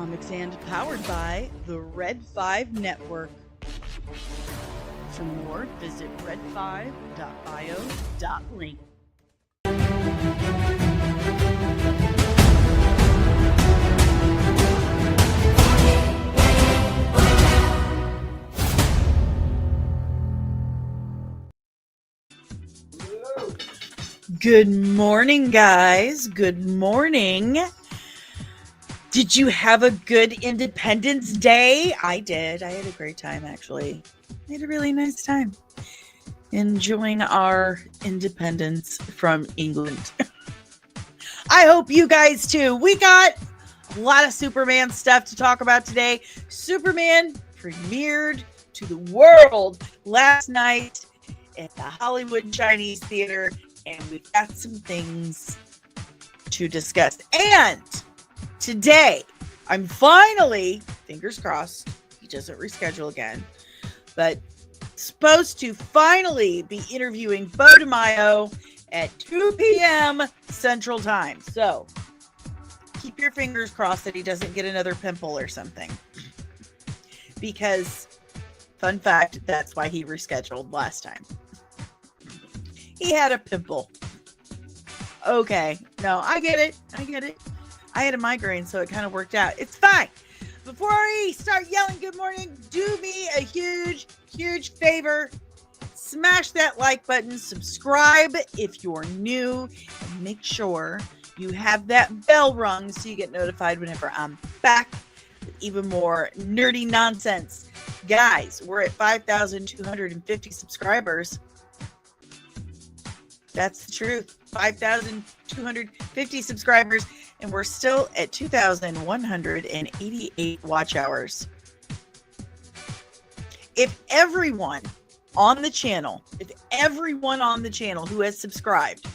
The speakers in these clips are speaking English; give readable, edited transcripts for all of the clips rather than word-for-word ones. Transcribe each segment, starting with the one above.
Comics and powered by the Red 5 Network. For more, visit red5.bio.link. Good morning, guys. Good morning. Did you have a good Independence Day? I did. I had a great time, actually. I had a really nice time enjoying our independence from England. I hope you guys too. We got a lot of Superman stuff to talk about today. Superman premiered to the world last night at the Hollywood Chinese Theater, and we've got some things to discuss. And today, I'm finally, fingers crossed, he doesn't reschedule again, but supposed to finally be interviewing Bo DeMaio at 2 p.m. Central Time. So keep your fingers crossed that he doesn't get another pimple or something. Because, fun fact, that's why he rescheduled last time. He had a pimple. Okay. No, I get it. I had a migraine, so it kind of worked out. It's fine. Before we start yelling good morning, do me a huge, huge favor. Smash that like button. Subscribe if you're new. And make sure you have that bell rung so you get notified whenever I'm back with even more nerdy nonsense. Guys, we're at 5,250 subscribers. That's the truth. 5,250 subscribers, and we're still at 2,188 watch hours. If everyone on the channel who has subscribed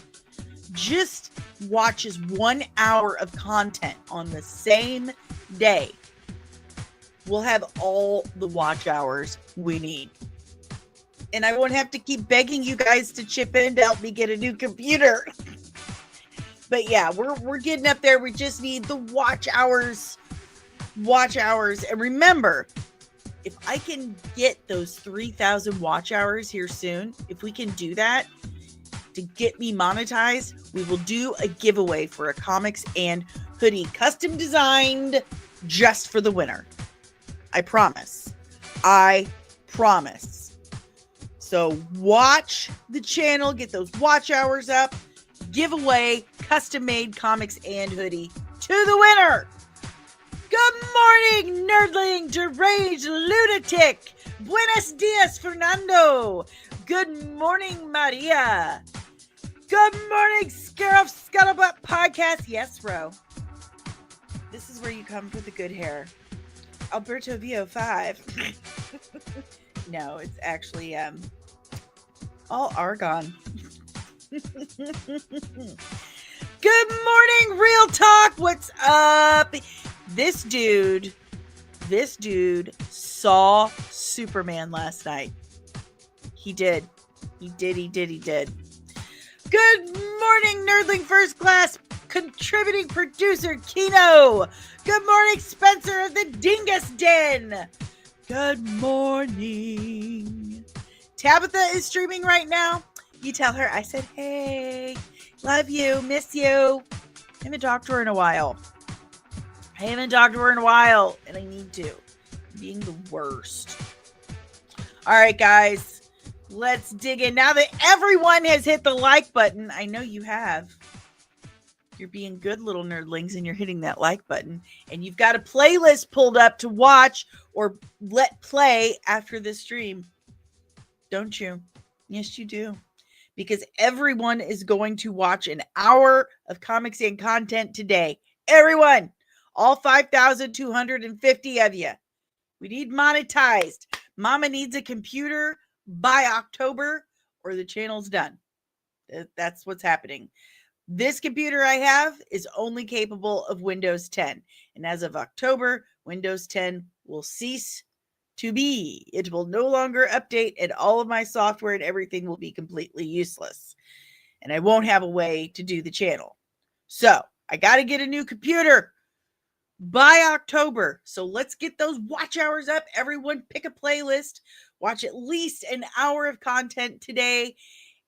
just watches 1 hour of content on the same day, we'll have all the watch hours we need. And I won't have to keep begging you guys to chip in to help me get a new computer. But yeah, we're getting up there. We just need the watch hours. And remember, if I can get those 3,000 watch hours here soon, if we can do that to get me monetized, we will do a giveaway for a comics and hoodie custom designed just for the winner. I promise. So watch the channel, get those watch hours up, give away custom-made comics and hoodie to the winner. Good morning, nerdling, deranged lunatic. Buenos dias, Fernando. Good morning, Maria. Good morning, Scare Off Scuttlebutt Podcast. Yes, Ro. This is where you come for the good hair. Alberto VO5. No, it's actually all argon. Good morning, Real Talk. What's up? This dude saw Superman last night. He did. Good morning, Nerdling First Class contributing producer Kino. Good morning, Spencer of the Dingus Den. Good morning. Tabitha is streaming right now. You tell her I said, hey, love you, miss you. I haven't talked to her in a while. And I need to. I'm being the worst. All right, guys, let's dig in. Now that everyone has hit the like button, I know you have. You're being good little nerdlings and you're hitting that like button. And you've got a playlist pulled up to watch or let play after this stream. Don't you? Yes, you do. Because everyone is going to watch an hour of comics and content today. Everyone. All 5,250 of you. We need monetized. Mama needs a computer by October or the channel's done. That's what's happening. This computer I have is only capable of Windows 10. And as of October, Windows 10 will cease to be. It will no longer update, and all of my software and everything will be completely useless. And I won't have a way to do the channel. So I got to get a new computer. by October. So let's get those watch hours up. Everyone pick a playlist, watch at least an hour of content today.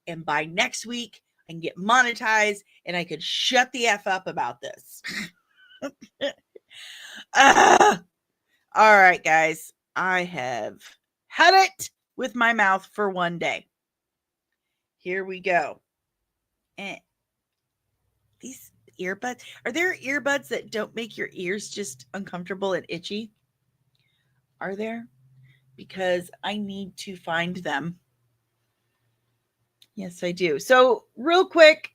And by next week, I can get monetized and I could shut the F up about this. All right, guys. I have had it with my mouth for one day. Here we go. These earbuds, are there earbuds that don't make your ears just uncomfortable and itchy? Are there? Because I need to find them. Yes, I do. So real quick,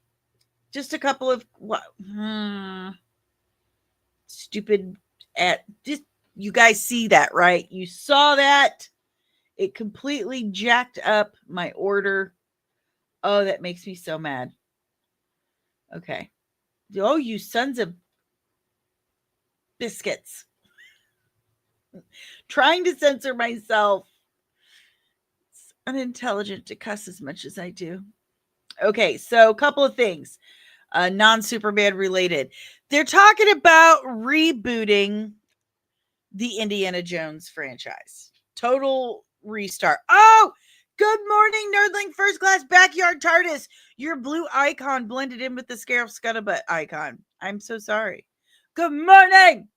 just a couple of stupid you guys see that, right? You saw that. It completely jacked up my order. Oh, that makes me so mad. Okay. Oh, you sons of biscuits. Trying to censor myself. It's unintelligent to cuss as much as I do. Okay, so a couple of things. Non-Superman related. They're talking about rebooting the Indiana Jones franchise. Total restart. Oh, good morning, Nerdling First Class Backyard TARDIS. Your blue icon blended in with the Scarab Scuttlebutt icon. I'm so sorry. Good morning.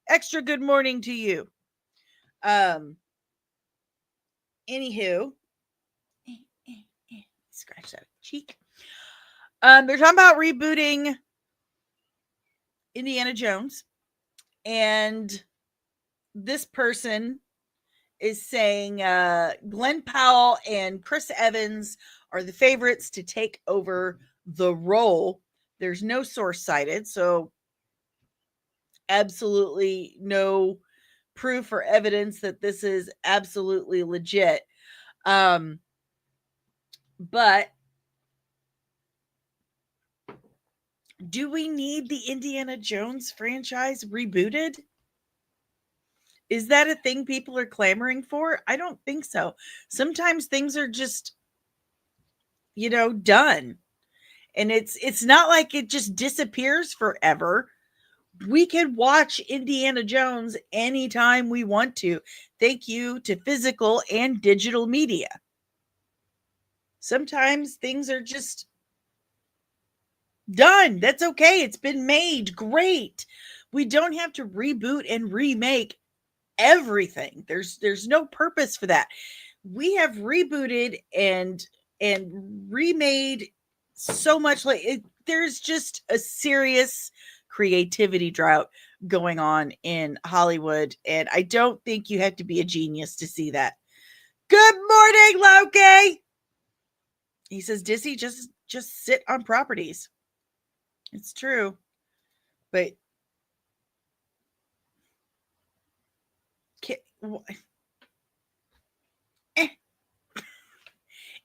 Extra good morning to you. Anywho, scratch that cheek. They're talking about rebooting Indiana Jones, and this person is saying Glenn Powell and Chris Evans are the favorites to take over the role. There's no source cited, so absolutely no proof or evidence that this is absolutely legit. But do we need the Indiana Jones franchise rebooted? Is that a thing people are clamoring for? I don't think so. Sometimes things are just, done. And it's not like it just disappears forever. We can watch Indiana Jones anytime we want to. Thank you to physical and digital media. Sometimes things are just done. That's okay. It's been made. Great. We don't have to reboot and remake everything. There's no purpose for that. We have rebooted and remade so much. There's just a serious creativity drought going on in Hollywood, and I don't think you have to be a genius to see that. Good morning, Loki. He says Disney just sit on properties. It's true, but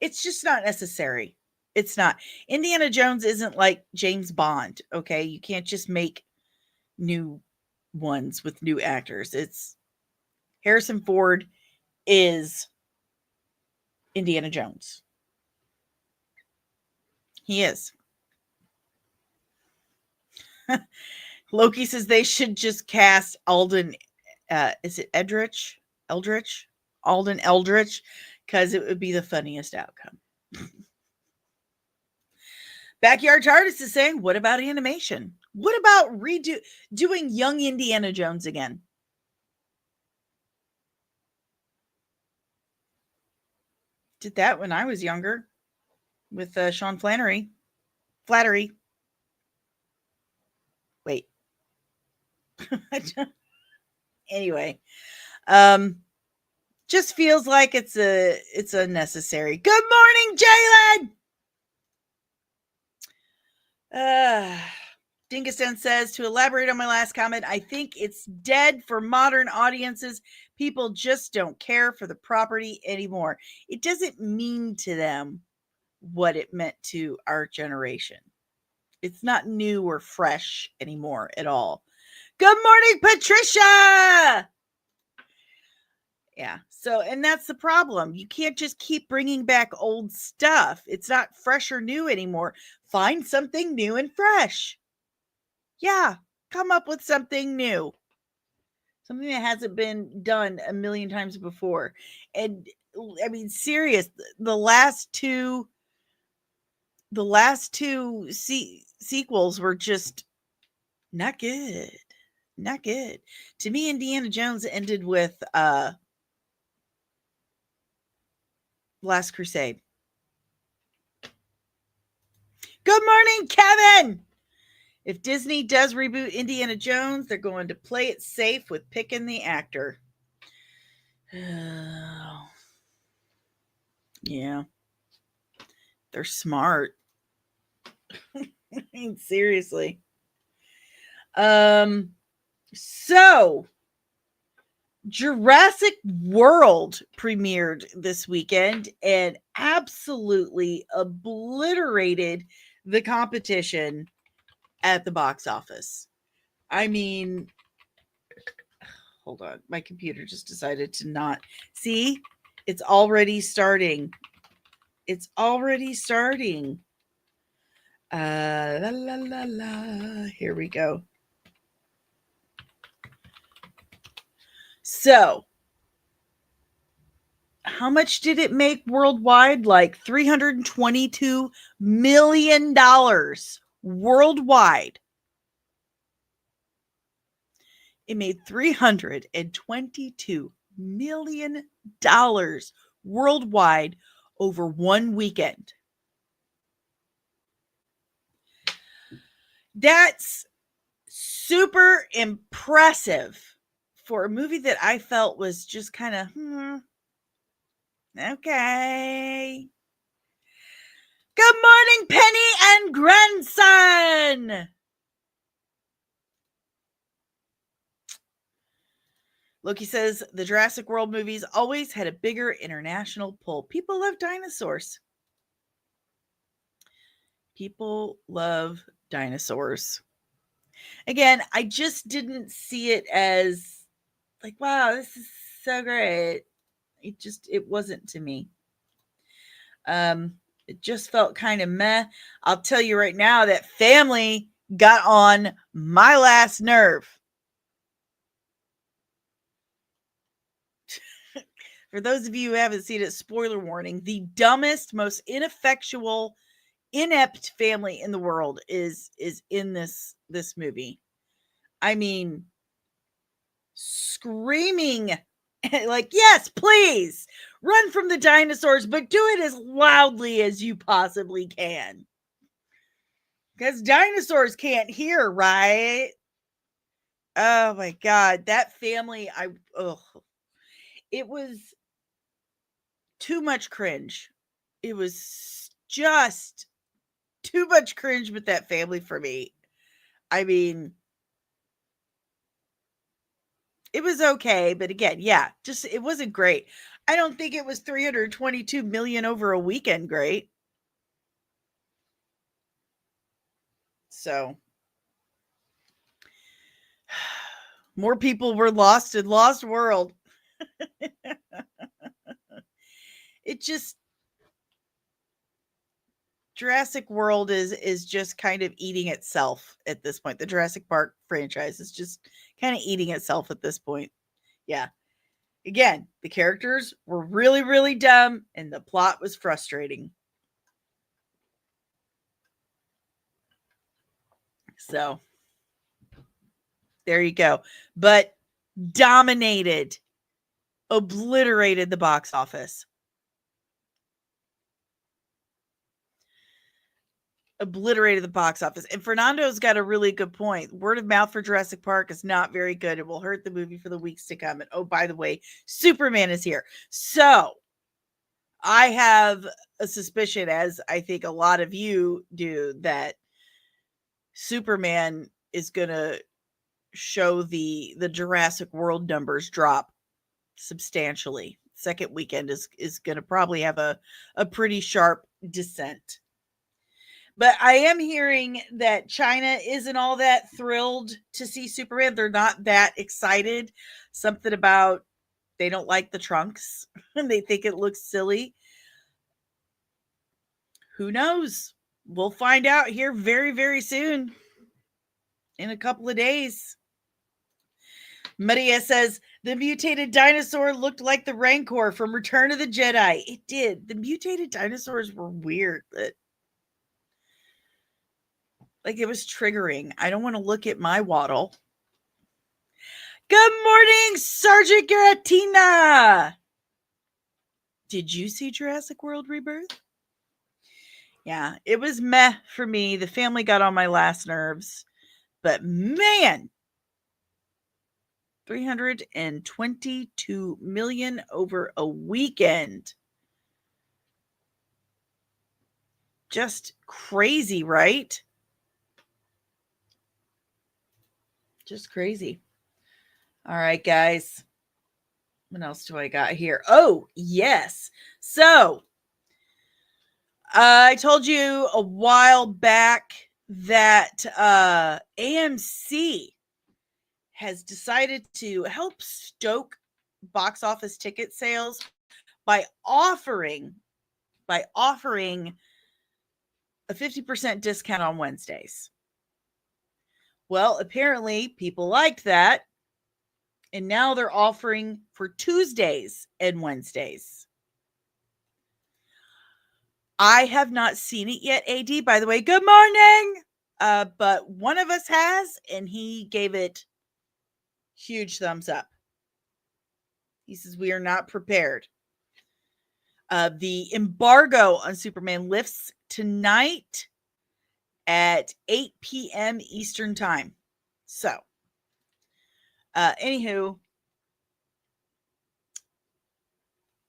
it's just not necessary. It's not. Indiana Jones isn't like James Bond, okay? You can't just make new ones with new actors. It's Harrison Ford is Indiana Jones. He is. Loki says they should just cast Alden. Is it Eldritch? Alden Eldritch, because it would be the funniest outcome. Backyard TARDIS is saying, what about animation? What about doing young Indiana Jones again? Did that when I was younger with Sean Flannery. Flattery. Wait. Anyway, just feels like it's unnecessary. Good morning, Jalen. Dingiston says, to elaborate on my last comment, I think it's dead for modern audiences. People just don't care for the property anymore. It doesn't mean to them what it meant to our generation. It's not new or fresh anymore at all. Good morning, Patricia. Yeah. So, and that's the problem. You can't just keep bringing back old stuff. It's not fresh or new anymore. Find something new and fresh. Yeah. Come up with something new. Something that hasn't been done a million times before. And I mean, serious, the last two sequels were just not good. Not good. To me, Indiana Jones ended with Last Crusade. Good morning, Kevin. If Disney does reboot Indiana Jones, they're going to play it safe with picking the actor. Yeah. They're smart. I mean, seriously. So Jurassic World premiered this weekend and absolutely obliterated the competition at the box office. I mean, hold on. My computer just decided to not. See? It's already starting. It's already starting. La la la la. Here we go. So, how much did it make worldwide? Like $322 million worldwide. It made $322 million worldwide over one weekend. That's super impressive for a movie that I felt was just kind of, okay. Good morning, Penny and grandson. Loki says the Jurassic World movies always had a bigger international pull. People love dinosaurs. People love dinosaurs. Again, I just didn't see it as like, wow, this is so great. It wasn't to me. It just felt kind of meh. I'll tell you right now that family got on my last nerve. For those of you who haven't seen it, spoiler warning, the dumbest, most ineffectual, inept family in the world is in this movie. I mean, screaming like, yes, please run from the dinosaurs, but do it as loudly as you possibly can. Because dinosaurs can't hear, right? Oh my God. That family, it was too much cringe. It was just too much cringe with that family for me. I mean, it was okay, but again, yeah, just it wasn't great. I don't think it was 322 million over a weekend great. So more people were lost in Lost World. It just Jurassic World is just kind of eating itself at this point. The Jurassic Park franchise is just kind of eating itself at this point. Yeah. Again, the characters were really, really dumb and the plot was frustrating. So there you go. But dominated, obliterated the box office. Obliterated the box office. And Fernando's got a really good point. Word of mouth for Jurassic Park is not very good. It will hurt the movie for the weeks to come. And oh, by the way, Superman is here. So I have a suspicion, as I think a lot of you do, that Superman is going to show the Jurassic World numbers drop substantially. Second weekend is going to probably have a pretty sharp descent. But I am hearing that China isn't all that thrilled to see Superman. They're not that excited. Something about they don't like the trunks and they think it looks silly. Who knows? We'll find out here very, very soon. in a couple of days. Maria says, the mutated dinosaur looked like the Rancor from Return of the Jedi. It did. The mutated dinosaurs were weird. Like, it was triggering. I don't want to look at my waddle. Good morning, Sergeant Garatina. Did you see Jurassic World Rebirth? Yeah, it was meh for me. The family got on my last nerves. But man, 322 million over a weekend. Just crazy, right? Just crazy. All right, guys. What else do I got here? Oh, yes. So, I told you a while back that AMC has decided to help stoke box office ticket sales by offering a 50% discount on Wednesdays. Well, apparently people liked that, and now they're offering for Tuesdays and Wednesdays. I have not seen it yet, AD. By the way, good morning. But one of us has, and he gave it huge thumbs up. He says, we are not prepared. The embargo on Superman lifts tonight at 8 p.m. Eastern time. So, anywho,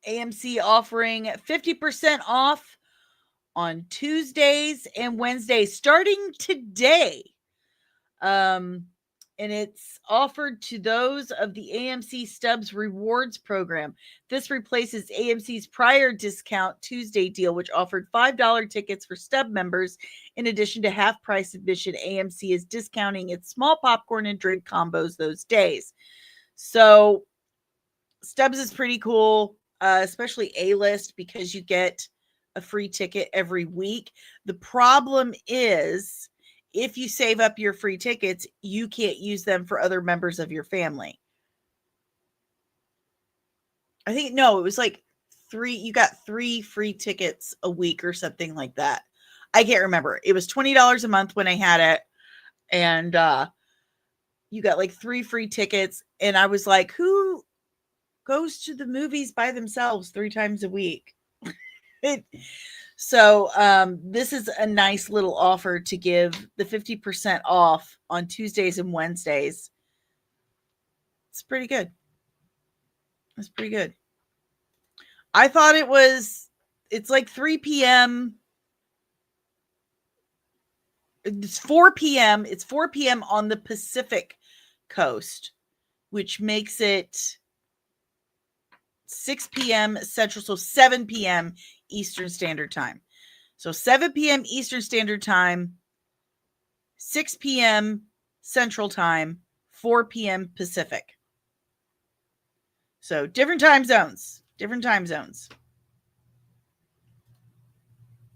AMC offering 50% off on Tuesdays and Wednesdays starting today. And it's offered to those of the AMC Stubs Rewards program. This replaces AMC's prior discount Tuesday deal, which offered $5 tickets for Stub members. In addition to half-price admission, AMC is discounting its small popcorn and drink combos those days. So Stubs is pretty cool, especially A-list, because you get a free ticket every week. The problem is, if you save up your free tickets, you can't use them for other members of your family. I think, no, it was like you got 3 free tickets a week or something like that. I can't remember. It was $20 a month when I had it. And you got like 3 free tickets. And I was like, who goes to the movies by themselves 3 times a week? So this is a nice little offer to give the 50% off on Tuesdays and Wednesdays. It's pretty good. It's pretty good. I thought it's like 3 p.m. It's 4 p.m. It's 4 p.m. on the Pacific Coast, which makes it 6 p.m. Central, so 7 p.m. Eastern Standard Time. So 7 p.m. Eastern Standard Time, 6 p.m. Central Time, 4 p.m. Pacific. So different time zones.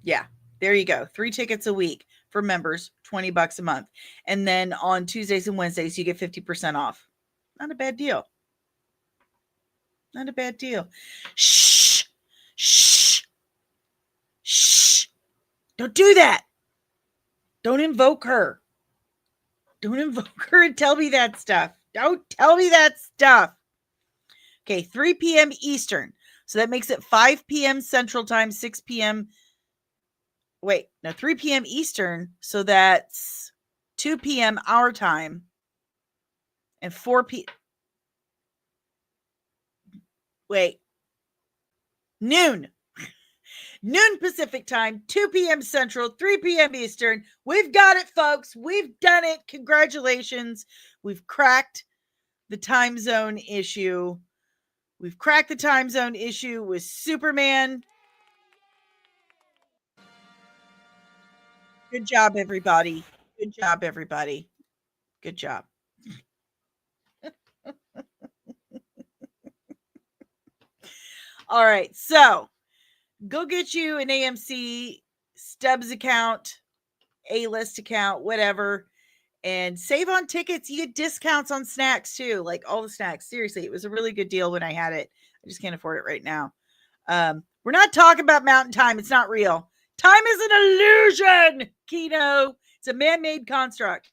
Yeah, there you go. 3 tickets a week for members, $20 a month. And then on Tuesdays and Wednesdays, you get 50% off. Not a bad deal. Not a bad deal. Shh. Shh. Shh. Don't do that. Don't invoke her. Don't invoke her and tell me that stuff. Don't tell me that stuff. Okay, 3 p.m. Eastern. So that makes it 5 p.m. Central Time, 6 p.m. Wait, no, 3 p.m. Eastern. So that's 2 p.m. our time. And 4 p.m. Wait. Noon. Noon Pacific Time, 2 p.m. Central, 3 p.m. Eastern. We've got it, folks. We've done it. Congratulations. We've cracked the time zone issue. We've cracked the time zone issue with Superman. Good job, everybody. Good job, everybody. Good job. All right, so go get you an AMC Stubs account, A-list account, whatever, And save on tickets. You get discounts on snacks too, like all the snacks. Seriously, it was a really good deal when I had it. I just can't afford it right now. We're not talking about mountain time. It's not real. Time is an illusion, Kino. It's a man-made construct.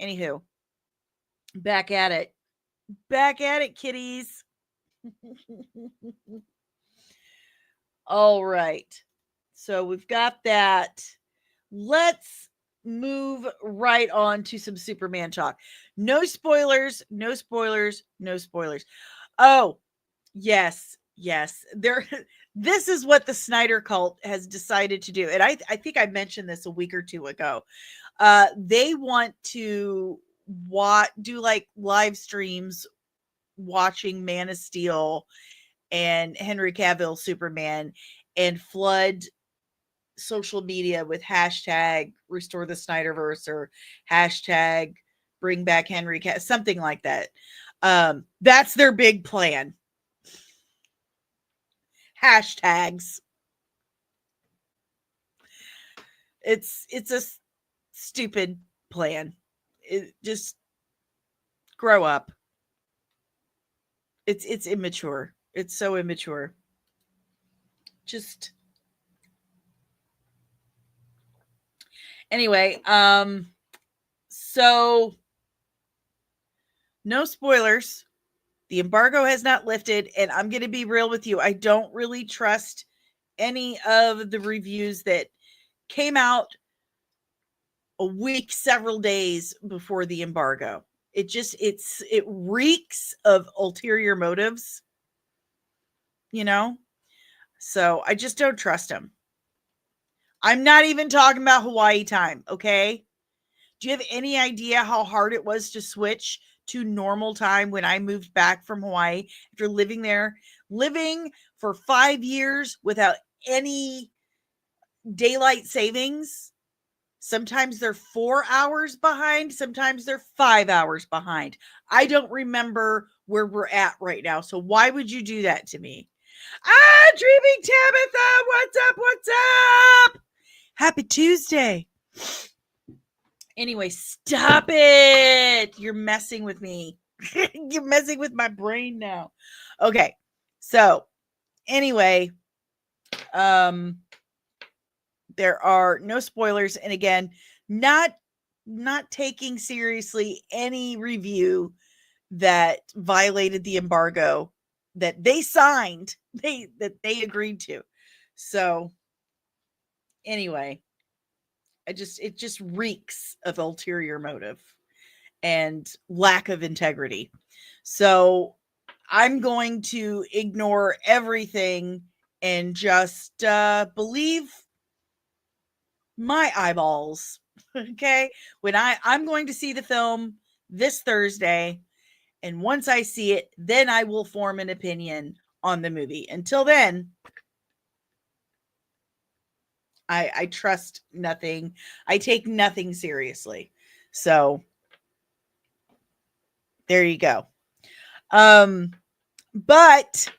Anywho, back at it. Back at it, kiddies. All right. So we've got that. Let's move right on to some Superman talk. No spoilers, no spoilers, no spoilers. Oh, yes. This is what the Snyder cult has decided to do. And I think I mentioned this a week or two ago. They want to do like live streams watching Man of Steel and Henry Cavill Superman and flood social media with hashtag restore the Snyderverse or hashtag bring back Henry Cavill, something like that. That's their big plan. Hashtags. It's a stupid plan. Just grow up. It's immature. It's so immature. Just anyway, so no spoilers. The embargo has not lifted, and I'm going to be real with you. I don't really trust any of the reviews that came out a week, several days before the embargo. It reeks of ulterior motives, you know? So I just don't trust them. I'm not even talking about Hawaii time, okay? Do you have any idea how hard it was to switch to normal time when I moved back from Hawaii after living for 5 years without any daylight savings? Sometimes they're 4 hours behind. Sometimes they're 5 hours behind. I don't remember where we're at right now. So why would you do that to me? Dreaming Tabitha, what's up? Happy Tuesday. Anyway, stop it. You're messing with me. You're messing with my brain now. Okay. So anyway, there are no spoilers. And again, not taking seriously any review that violated the embargo that they signed, that they agreed to. So anyway, it just reeks of ulterior motive and lack of integrity. So I'm going to ignore everything and just believe my eyeballs. Okay. When I'm going to see the film this Thursday, and once I see it, then I will form an opinion on the movie. Until then, I trust nothing. I take nothing seriously. So there you go. But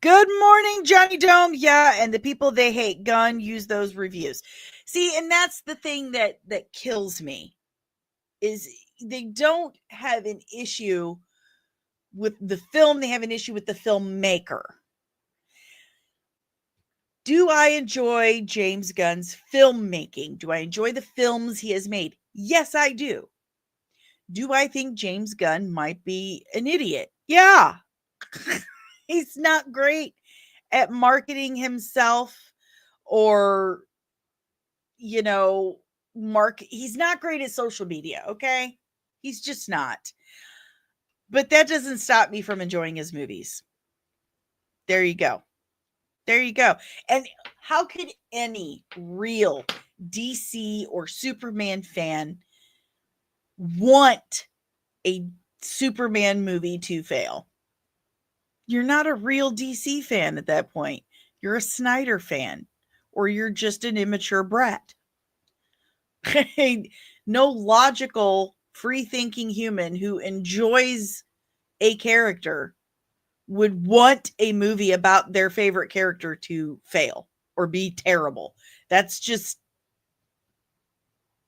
good morning, Johnny Dome. Yeah, and the people they hate, Gunn, use those reviews. See, and that's the thing that kills me, is they don't have an issue with the film. They have an issue with the filmmaker. Do I enjoy James Gunn's filmmaking? Do I enjoy the films he has made? Yes, I do. Do I think James Gunn might be an idiot? Yeah. He's not great at marketing himself, or, he's not great at social media, okay? He's just not. But that doesn't stop me from enjoying his movies. There you go. And how could any real DC or Superman fan want a Superman movie to fail? You're not a real DC fan at that point. You're a Snyder fan, or you're just an immature brat. No logical, free-thinking human who enjoys a character would want a movie about their favorite character to fail or be terrible. That's just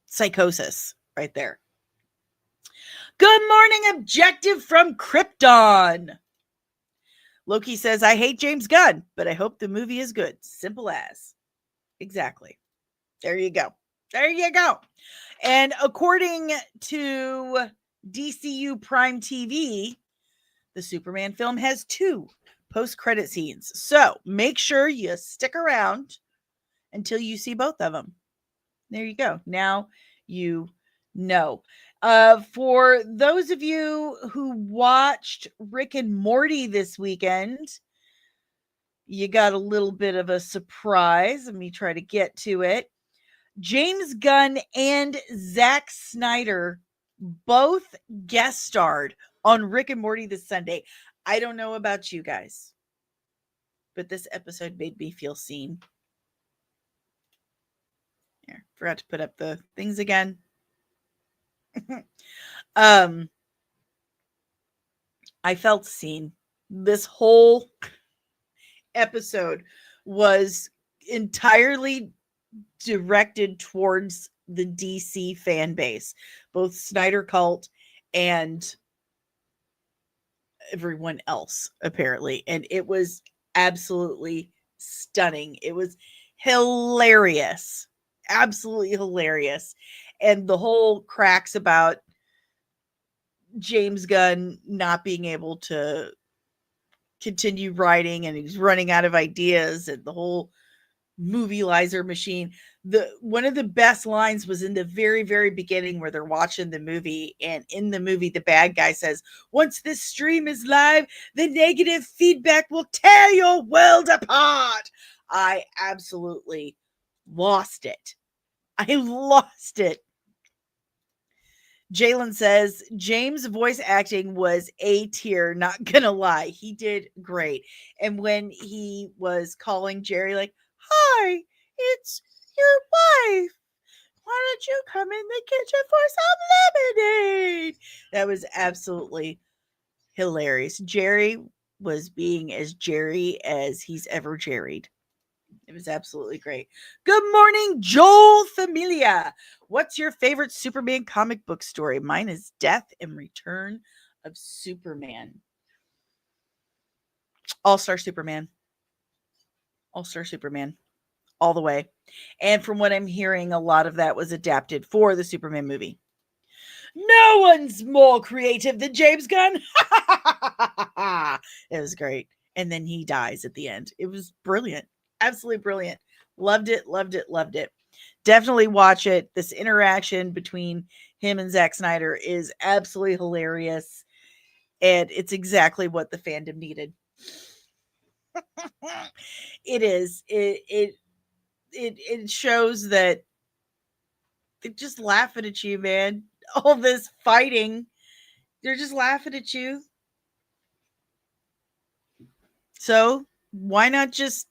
psychosis right there. Good morning, Objective from Krypton. Loki says, I hate James Gunn, but I hope the movie is good. Simple as. Exactly. There you go. There you go. And according to DCU Prime TV, the Superman film has 2 post-credit scenes. So make sure you stick around until you see both of them. There you go. Now you know. For those of you who watched Rick and Morty this weekend, you got a little bit of a surprise. Let me try to get to it. James Gunn and Zack Snyder both guest starred on Rick and Morty this Sunday. I don't know about you guys, but this episode made me feel seen. Here, forgot to put up the things again. I felt seen. This whole episode was entirely directed towards the DC fan base, both Snyder Cult and everyone else, apparently. And it was absolutely stunning. It was hilarious. Absolutely hilarious. And the whole cracks about James Gunn not being able to continue writing and he's running out of ideas and the whole movie-lizer machine. One of the best lines was in the very, very beginning where they're watching the movie, and in the movie, the bad guy says, once this stream is live, the negative feedback will tear your world apart. I absolutely lost it. I lost it. Jalen says, James' voice acting was A tier, not gonna lie. He did great. And when he was calling Jerry like, hi, it's your wife. Why don't you come in the kitchen for some lemonade? That was absolutely hilarious. Jerry was being as Jerry as he's ever jerried. It was absolutely great. Good morning, Joel Familia. What's your favorite Superman comic book story? Mine is Death and Return of Superman. All-Star Superman. All-Star Superman. All the way. And from what I'm hearing, a lot of that was adapted for the Superman movie. No one's more creative than James Gunn. It was great. And then he dies at the end. It was brilliant. Absolutely brilliant. Loved it, loved it, loved it. Definitely watch it. This interaction between him and Zack Snyder is absolutely hilarious. And it's exactly what the fandom needed. It is. It shows that they're just laughing at you, man. All this fighting, they're just laughing at you. So why not just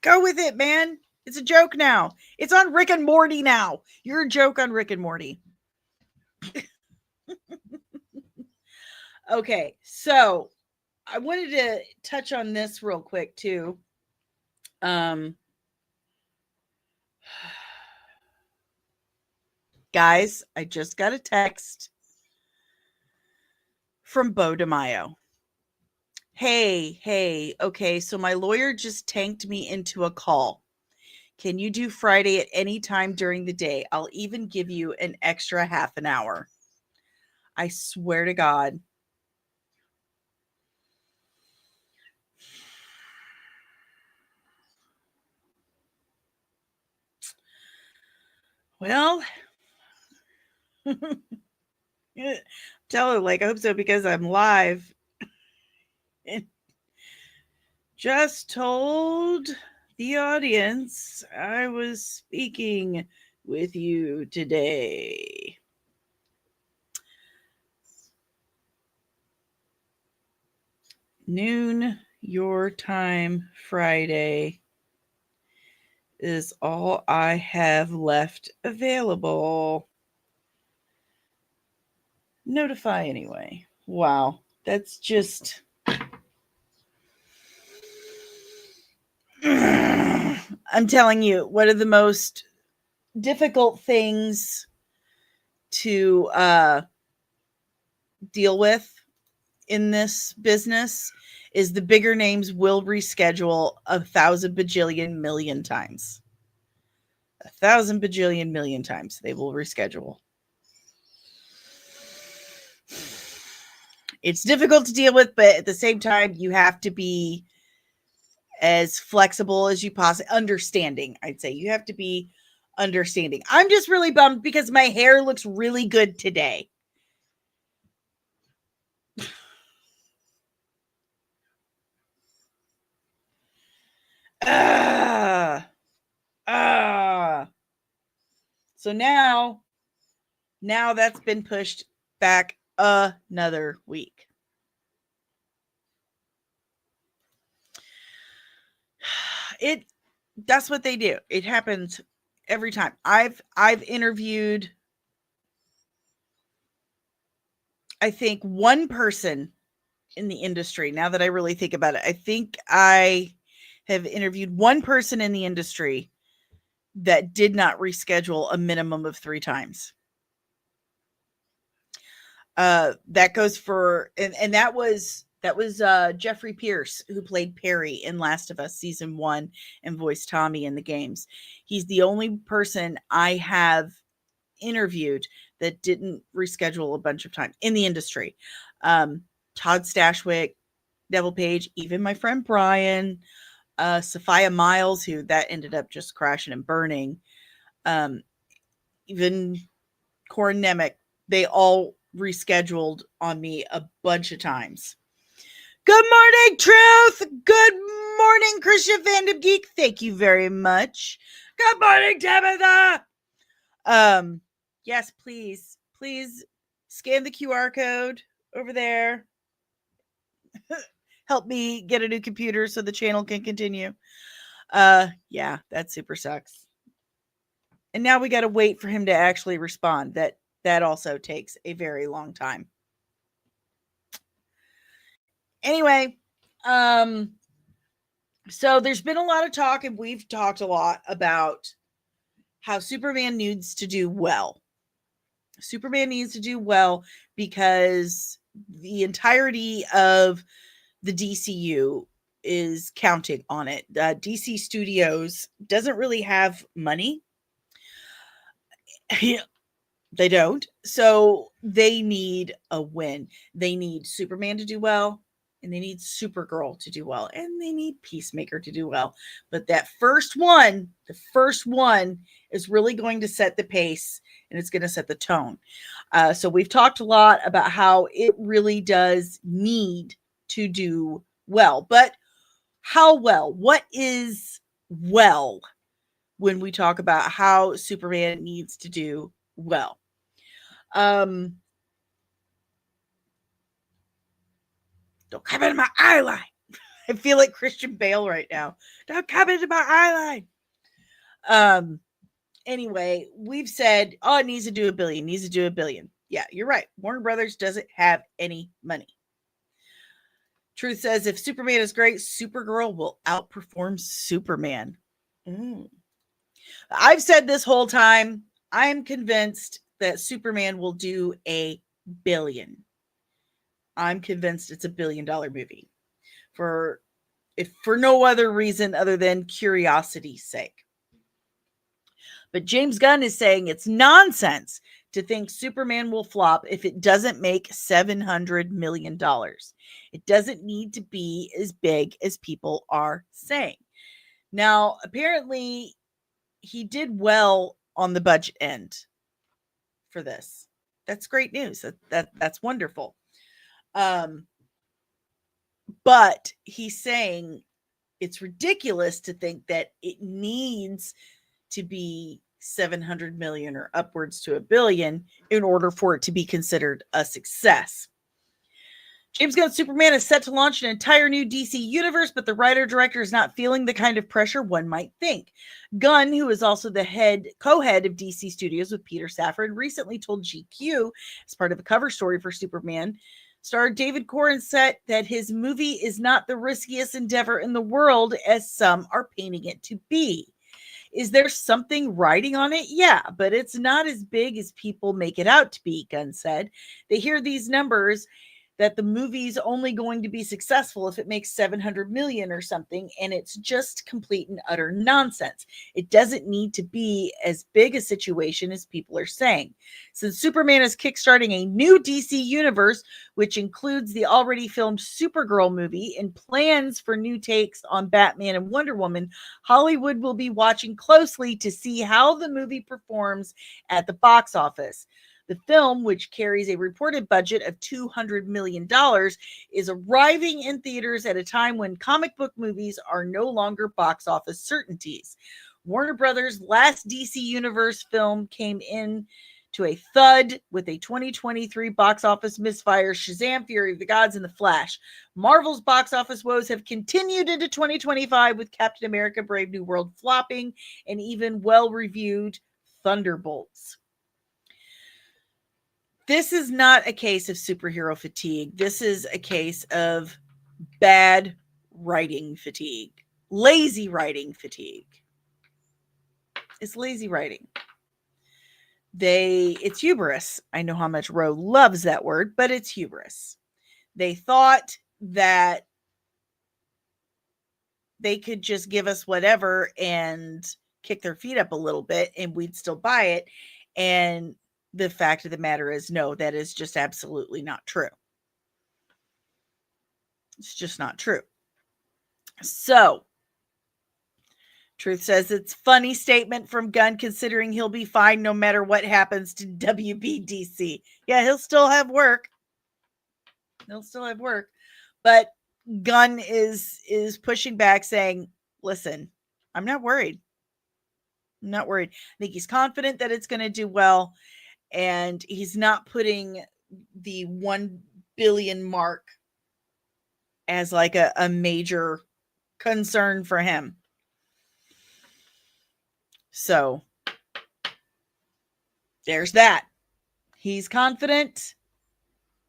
go with it, man? It's a joke now. It's on Rick and Morty now. You're a joke on Rick and Morty. Okay, so I wanted to touch on this real quick too. Guys, I just got a text from Bo DeMaio. Hey, okay, so my lawyer just tanked me into a call. Can you do Friday at any time during the day? I'll even give you an extra half an hour. I swear to God. Well, tell her, like, I hope so because I'm live. Just told the audience I was speaking with you today. Noon your time Friday is all I have left available. Notify anyway. Wow, that's just... I'm telling you, one of the most difficult things to deal with in this business is the bigger names will reschedule 1,000 bajillion million times. 1,000 bajillion million times they will reschedule. It's difficult to deal with, but at the same time, you have to be as flexible as you possibly understanding. I'd say you have to be understanding. I'm just really bummed because my hair looks really good today. So now that's been pushed back another week. That's what they do. It happens every time. I've interviewed, I think, one person in the industry. Now that I really think about it, I think I have interviewed one person in the industry that did not reschedule a minimum of 3 times. That goes for, and that was Jeffrey Pierce, who played Perry in Last of Us season 1 and voiced Tommy in the games. He's the only person I have interviewed that didn't reschedule a bunch of times in the industry. Todd Stashwick, Devil Page, even my friend Brian, Sophia Miles, who that ended up just crashing and burning. Even Corin Nemec, they all rescheduled on me a bunch of times. Good morning, Truth. Good morning, Christian Fandom Geek. Thank you very much. Good morning, Tabitha. Yes, please scan the QR code over there. Help me get a new computer so the channel can continue. Yeah, that super sucks. And now we got to wait for him to actually respond. That also takes a very long time. Anyway, so there's been a lot of talk, and we've talked a lot about how Superman needs to do well. Superman needs to do well because the entirety of the DCU is counting on it. DC Studios doesn't really have money. They don't. So they need a win. They need Superman to do well, and they need Supergirl to do well, and they need Peacemaker to do well. But that first one, the first one is really going to set the pace, and it's going to set the tone. So we've talked a lot about how it really does need to do well. But how well? What is well when we talk about how Superman needs to do well? Don't come into my eye line. I feel like Christian Bale right now. Don't come into my eye line. Anyway, we've said, it needs to do $1 billion. Yeah, you're right. Warner Brothers doesn't have any money. Truth says if Superman is great, Supergirl will outperform Superman. I've said this whole time, I am convinced that Superman will do $1 billion. I'm convinced it's $1 billion movie for no other reason other than curiosity's sake. But James Gunn is saying it's nonsense to think Superman will flop if it doesn't make $700 million. It doesn't need to be as big as people are saying. Now, apparently, he did well on the budget end for this. That's great news. That's wonderful. But he's saying it's ridiculous to think that it needs to be 700 million or upwards to $1 billion in order for it to be considered a success. James Gunn's Superman is set to launch an entire new DC universe, but the writer-director is not feeling the kind of pressure one might think. Gunn, who is also the co-head of DC Studios with Peter Safran, recently told GQ, as part of a cover story for Superman, star David Corn said that his movie is not the riskiest endeavor in the world, as some are painting it to be. Is there something riding on it? Yeah, but it's not as big as people make it out to be, Gunn said. They hear these numbers that the movie's only going to be successful if it makes 700 million or something, and it's just complete and utter nonsense. It doesn't need to be as big a situation as people are saying. Since Superman is kickstarting a new DC universe, which includes the already filmed Supergirl movie and plans for new takes on Batman and Wonder Woman, Hollywood will be watching closely to see how the movie performs at the box office. The film, which carries a reported budget of $200 million, is arriving in theaters at a time when comic book movies are no longer box office certainties. Warner Brothers' last DC Universe film came in to a thud with a 2023 box office misfire, Shazam! Fury of the Gods, and The Flash. Marvel's box office woes have continued into 2025 with Captain America: Brave New World flopping and even well-reviewed Thunderbolts. This is not a case of superhero fatigue. This is a case of bad writing fatigue. Lazy writing fatigue. It's lazy writing. It's hubris. I know how much Roe loves that word, but it's hubris. They thought that they could just give us whatever and kick their feet up a little bit and we'd still buy it. And the fact of the matter is, no, that is just absolutely not true. It's just not true. So, Truth says it's funny statement from Gunn considering he'll be fine no matter what happens to WBDC. Yeah, he'll still have work. But Gunn is pushing back saying, listen, I'm not worried. I think he's confident that it's going to do well. And he's not putting the 1 billion mark as like a major concern for him. So there's that. He's confident.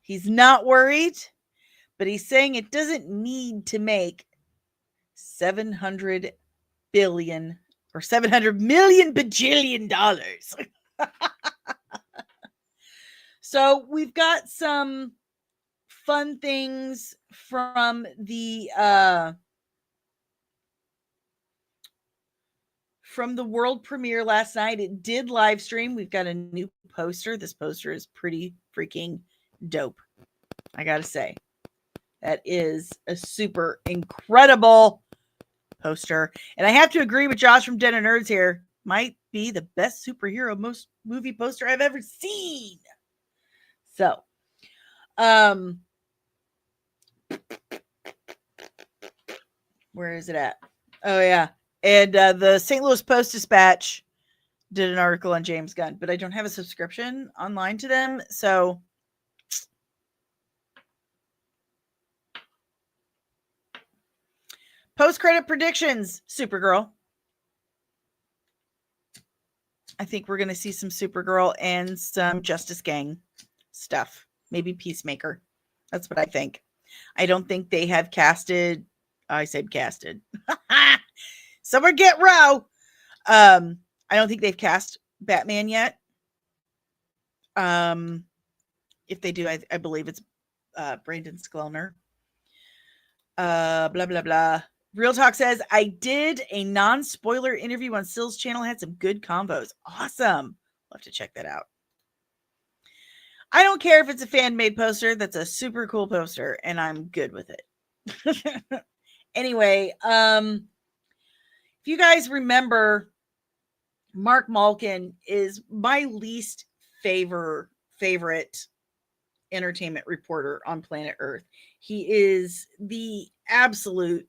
He's not worried, but he's saying it doesn't need to make 700 billion or 700 million bajillion dollars. So we've got some fun things from the world premiere last night. It did live stream. We've got a new poster. This poster is pretty freaking dope. I gotta say, that is a super incredible poster. And I have to agree with Josh from Den of Nerds here. Might be the best superhero movie poster I've ever seen. So, where is it at? Oh, yeah. And the St. Louis Post-Dispatch did an article on James Gunn, but I don't have a subscription online to them. So, post-credit predictions, Supergirl. I think we're going to see some Supergirl and some Justice Gang stuff. Maybe Peacemaker. That's what I think. I don't think they have casted. I said casted. Someone get Roe. I don't think they've cast Batman yet. If they do, I believe it's Brandon Sklenar. Blah, blah, blah. Real Talk says, I did a non-spoiler interview on Sill's channel. Had some good combos. Awesome. Love to check that out. I don't care if it's a fan-made poster. That's a super cool poster, and I'm good with it. Anyway, if you guys remember, Mark Malkin is my least favorite entertainment reporter on planet Earth. He is the absolute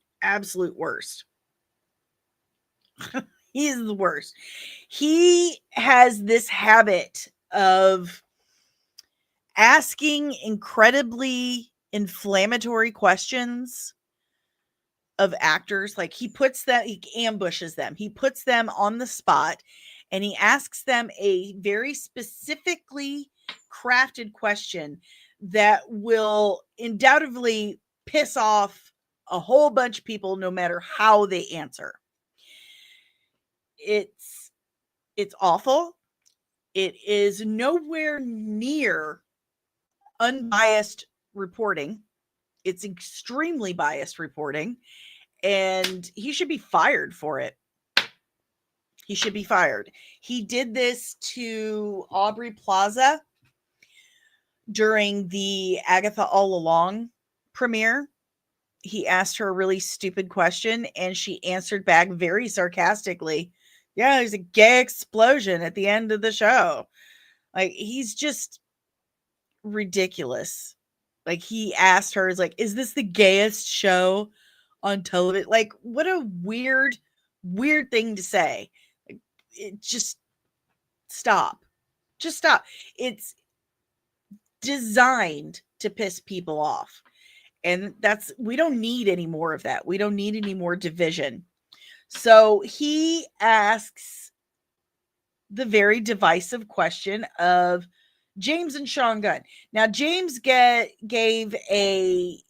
worst. He is the worst. He has this habit of asking incredibly inflammatory questions of actors. Like he ambushes them. He puts them on the spot and he asks them a very specifically crafted question that will undoubtedly piss off a whole bunch of people no matter how they answer. It's awful. It is nowhere near unbiased reporting. It's extremely biased reporting, and he should be fired for it. He should be fired. He did this to Aubrey Plaza during the Agatha All Along premiere. He asked her a really stupid question, and she answered back very sarcastically, yeah, there's a gay explosion at the end of the show. Like, he's just ridiculous. Like, he asked her, is this the gayest show on television? Like, what a weird thing to say. Like, it just stop. Just stop. It's designed to piss people off. And we don't need any more of that. We don't need any more division. So he asks the very divisive question of James and Sean Gunn. Now, James gave a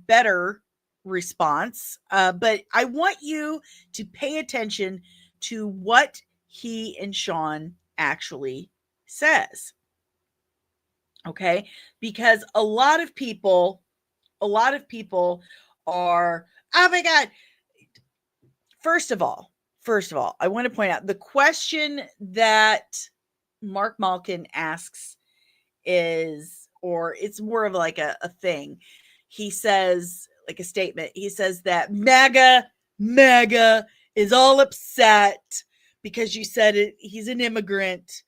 better response, but I want you to pay attention to what he and Sean actually says. Okay? Because a lot of people are, oh my God. First of all, I want to point out the question that MARC MALKINK asks is, or it's more of like a thing. He says, like a statement, he says that MAGA is all upset because you said it, he's an immigrant.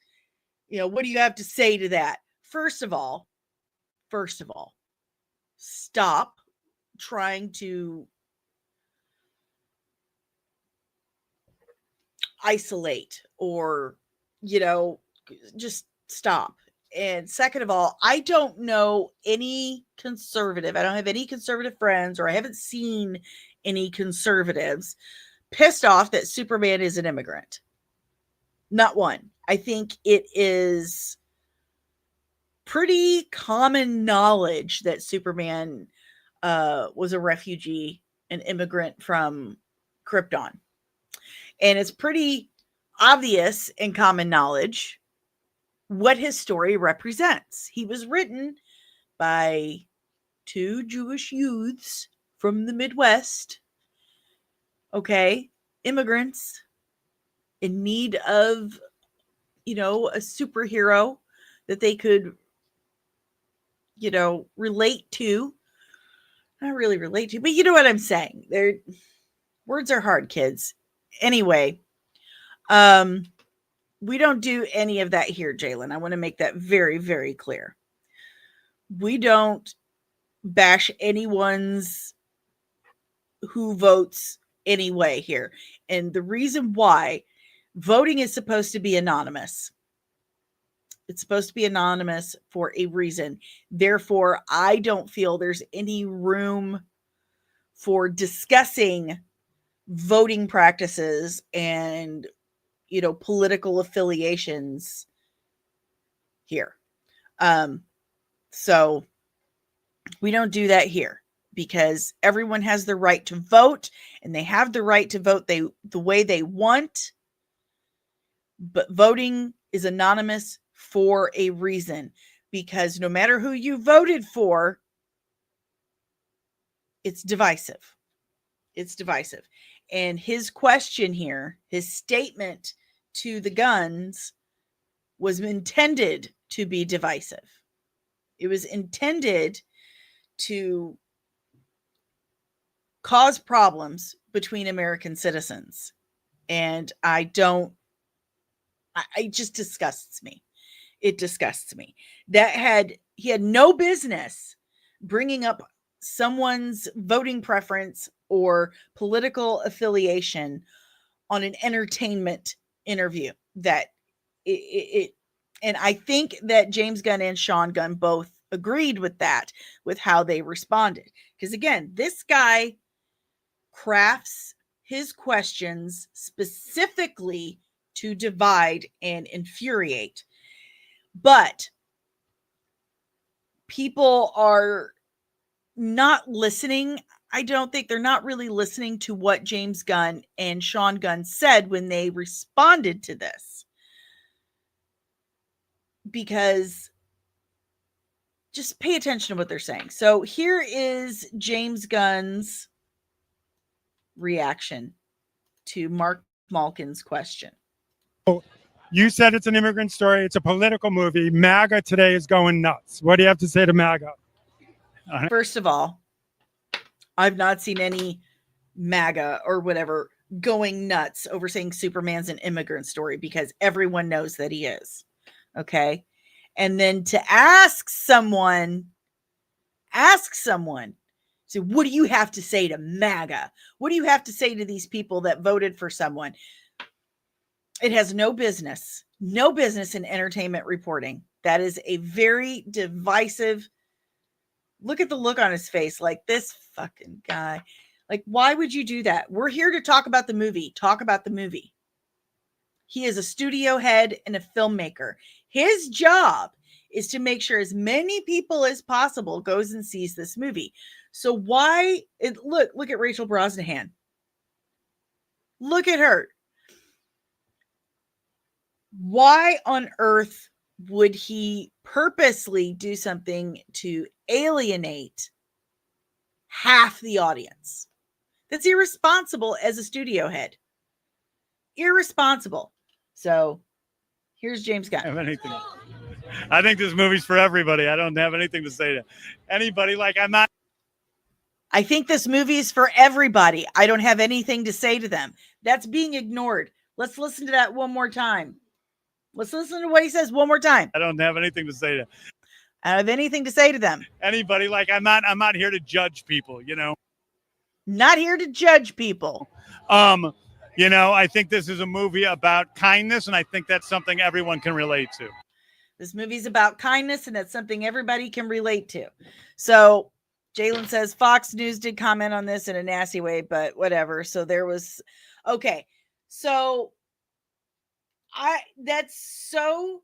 You know, what do you have to say to that? First of all, stop trying to isolate or, just stop. And second of all, I don't know any conservative. I don't have any conservative friends, or I haven't seen any conservatives pissed off that Superman is an immigrant. Not one. I think it is pretty common knowledge that Superman was a refugee, an immigrant from Krypton. And it's pretty obvious and common knowledge what his story represents. He was written by two Jewish youths from the Midwest, okay, immigrants in need of, a superhero that they could, relate to. Not really relate to, but you know what I'm saying. Words are hard, kids. Anyway, we don't do any of that here, Jalen. I want to make that very, very clear. We don't bash anyone's who votes anyway here. And the reason why voting is supposed to be anonymous. It's supposed to be anonymous for a reason. Therefore, I don't feel there's any room for discussing voting practices and, political affiliations here. So we don't do that here because everyone has the right to vote, and they have the right to vote the way they want. But voting is anonymous for a reason, because no matter who you voted for, it's divisive. It's divisive. And his question here, his statement to the Gunns, was intended to be divisive. It was intended to cause problems between American citizens. And it just disgusts me. It disgusts me. He had no business bringing up someone's voting preference or political affiliation on an entertainment interview. And I think that James Gunn and Sean Gunn both agreed with that, with how they responded. Because again, this guy crafts his questions specifically to divide and infuriate. But people are not listening. I don't think they're not really listening to what James Gunn and Sean Gunn said when they responded to this. Because just pay attention to what they're saying. So here is James Gunn's reaction to MARC MALKIN's question. You said it's an immigrant story. It's a political movie. MAGA today is going nuts. What do you have to say to MAGA? First of all, I've not seen any MAGA or whatever going nuts over saying Superman's an immigrant story, because everyone knows that he is. Okay. And then to ask someone, so what do you have to say to MAGA? What do you have to say to these people that voted for someone? It has no business in entertainment reporting. That is a very divisive. Look at the look on his face. Like, this fucking guy. Like, why would you do that? We're here to talk about the movie. Talk about the movie. He is a studio head and a filmmaker. His job is to make sure as many people as possible goes and sees this movie. So why? Look at Rachel Brosnahan. Look at her. Why on earth would he purposely do something to alienate half the audience? That's irresponsible as a studio head. Irresponsible. So here's James Gunn. I think this movie's for everybody. I don't have anything to say to anybody. I think this movie is for everybody. I don't have anything to say to them. That's being ignored. Let's listen to that one more time. Let's listen to what he says one more time. I don't have anything to say to. I don't have anything to say to them. Anybody. I'm not here to judge people, Not here to judge people. I think this is a movie about kindness, and I think that's something everyone can relate to. This movie's about kindness, and that's something everybody can relate to. So Jalen says Fox News did comment on this in a nasty way, but whatever. So there was, okay. So that's so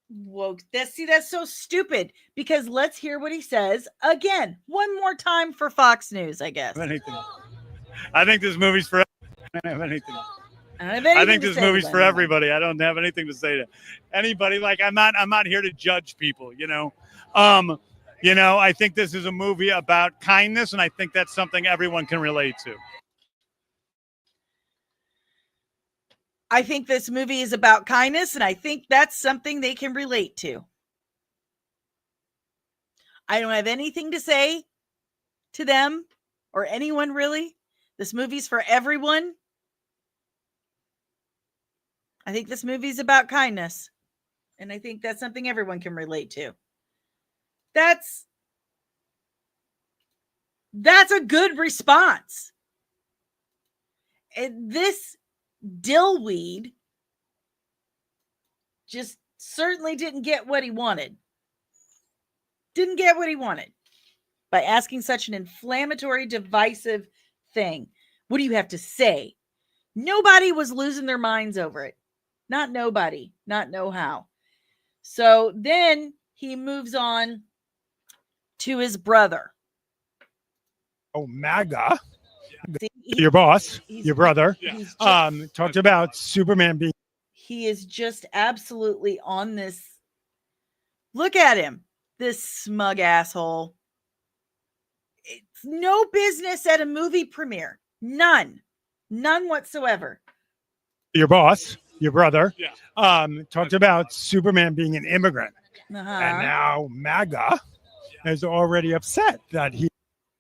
woke. That's so stupid, because let's hear what he says again, one more time for Fox News, I guess. I think this movie's for. I don't have anything. I think this movie's for everybody. I don't have anything to say to anybody. I'm not here to judge people, I think this is a movie about kindness, and I think that's something everyone can relate to. I think this movie is about kindness, and I think that's something they can relate to. I don't have anything to say to them or anyone, really. This movie's for everyone. I think this movie's about kindness, and I think that's something everyone can relate to. That's a good response. And this dillweed just certainly didn't get what he wanted. Didn't get what he wanted by asking such an inflammatory, divisive thing. What do you have to say? Nobody was losing their minds over it. Not nobody. Not know how. So then he moves on to his brother. Oh, MAGA. See, your boss, your brother, talked about Superman being. He is just absolutely on this. Look at him. This smug asshole. It's no business at a movie premiere. None whatsoever. Your boss, your brother, talked about Superman being an immigrant. And now MAGA is already upset that he.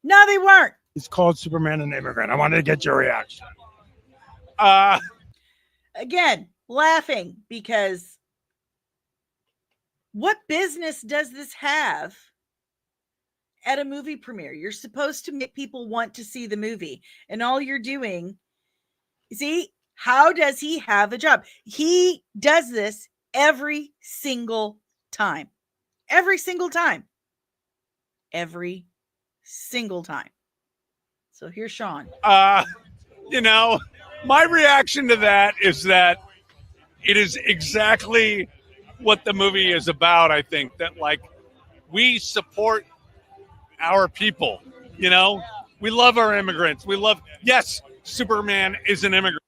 No, they weren't. He's called Superman an immigrant. I wanted to get your reaction. Again, laughing, because what business does this have at a movie premiere? You're supposed to make people want to see the movie, and all you're doing, see, how does he have a job? He does this every single time. Every single time. Every single time. So here's Sean. My reaction to that is that it is exactly what the movie is about. I think that we support our people, We love our immigrants. Yes, Superman is an immigrant.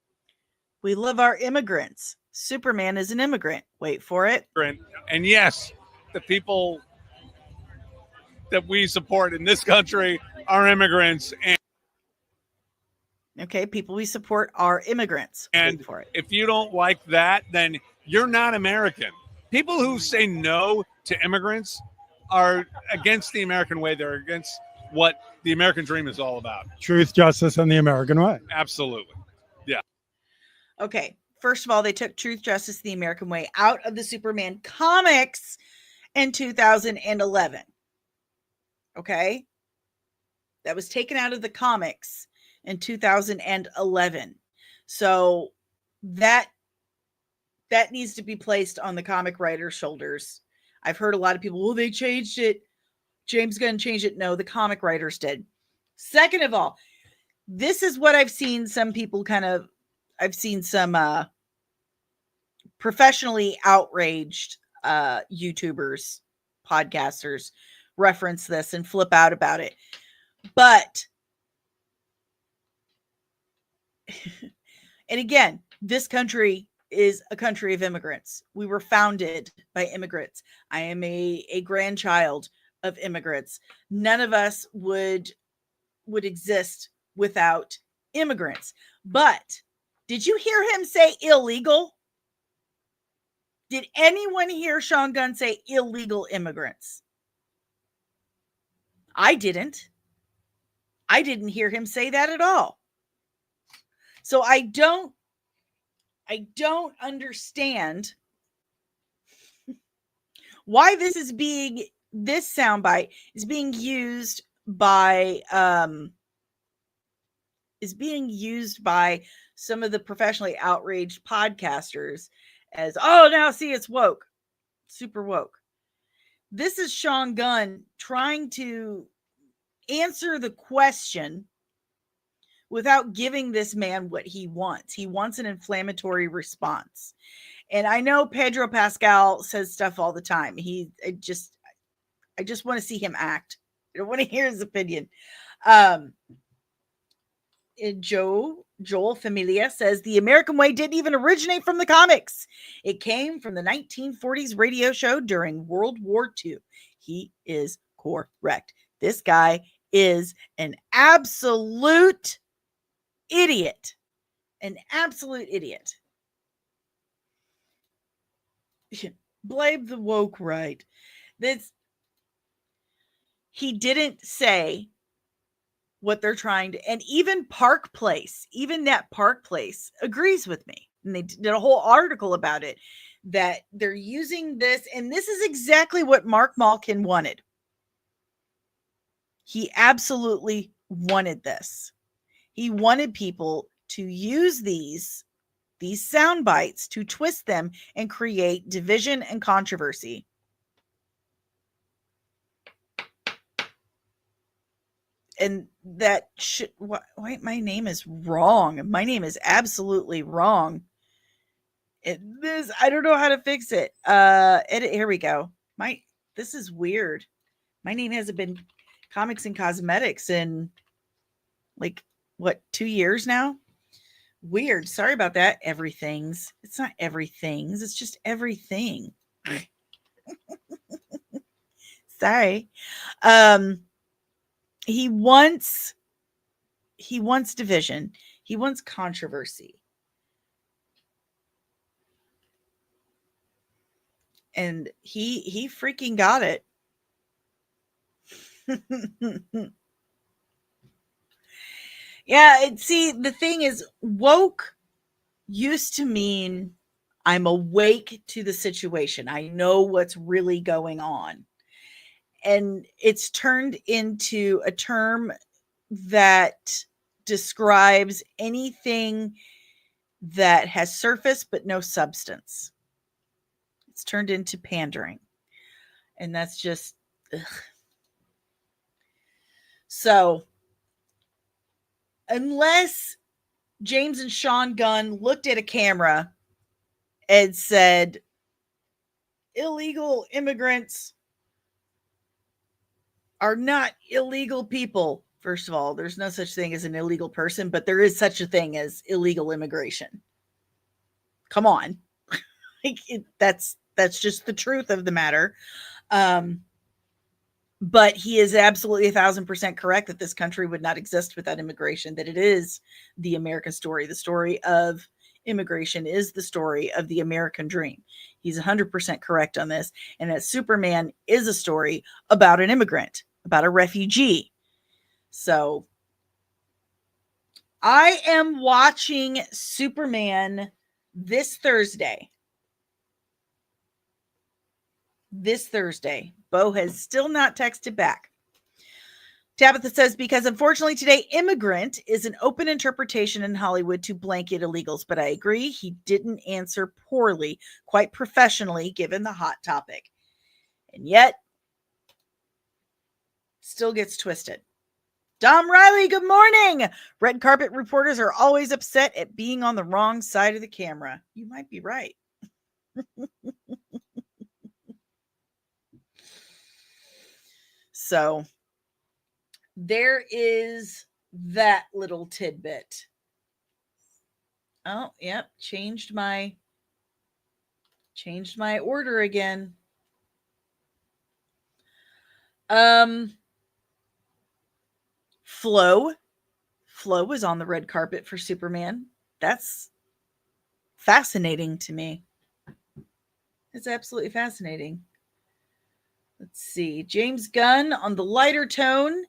We love our immigrants. Superman is an immigrant. Wait for it. And yes, the people that we support in this country are immigrants. Okay, people we support are immigrants. And wait for it. If you don't like that, then you're not American. People who say no to immigrants are against the American way. They're against what the American dream is all about. Truth, justice, and the American way. Absolutely. Yeah. Okay. First of all, they took Truth, Justice, the American Way out of the Superman comics in 2011. Okay. That was taken out of the comics in 2011. So that needs to be placed on the comic writer's shoulders. I've heard a lot of people, well, they changed it. James Gunn changed it. No, the comic writers did. Second of all, this is what I've seen some people I've seen some professionally outraged YouTubers, podcasters reference this and flip out about it. But, and again, this country is a country of immigrants. We were founded by immigrants. I am a grandchild of immigrants. None of us would exist without immigrants. But did you hear him say illegal? Did anyone hear Sean Gunn say illegal immigrants? I didn't. I didn't hear him say that at all. So I don't understand why this soundbite is being used by some of the professionally outraged podcasters as, oh, now see, it's woke, super woke. This is Sean Gunn trying to answer the question without giving this man what he wants. He wants an inflammatory response. And I know Pedro Pascal says stuff all the time. I just want to see him act. I don't want to hear his opinion. Joel Familia says the American Way didn't even originate from the comics. It came from the 1940s radio show during World War II. He is correct. This guy is an absolute idiot. An absolute idiot. Blame the woke right. He didn't say what they're trying to, and even Park Place agrees with me. And they did a whole article about it, that they're using this, and this is exactly what MARC MALKINK wanted. He absolutely wanted this. He wanted people to use these sound bites to twist them and create division and controversy. And that should, why my name is wrong. My name is absolutely wrong. I don't know how to fix it. Edit, here we go. This is weird. My name hasn't been Comics and Cosmetics in 2 years now? Weird. Sorry about that. Everything's. It's not everything's. It's just everything. Sorry. He wants division. He wants controversy. And he freaking got it. Yeah, see, the thing is, woke used to mean I'm awake to the situation. I know what's really going on. And it's turned into a term that describes anything that has surface but no substance. It's turned into pandering. And that's just, ugh. So, unless James and Sean Gunn looked at a camera and said, illegal immigrants are not illegal people, First of all, there's no such thing as an illegal person, but there is such a thing as illegal immigration. Come on. That's just the truth of the matter. But he is absolutely 1,000% correct that this country would not exist without immigration, that it is the American story. The story of immigration is the story of the American dream. He's 100% correct on this. And that Superman is a story about an immigrant, about a refugee. So I am watching Superman this Thursday. Bo has still not texted back. Tabitha says, because unfortunately today, immigrant is an open interpretation in Hollywood to blanket illegals. But I agree, he didn't answer poorly, quite professionally, given the hot topic. And yet, still gets twisted. Dom Riley, good morning. Red carpet reporters are always upset at being on the wrong side of the camera. You might be right. So there is that little tidbit. Oh, yep. Changed my order again. Flo was on the red carpet for Superman. That's fascinating to me. It's absolutely fascinating. Let's see. James Gunn on the lighter tone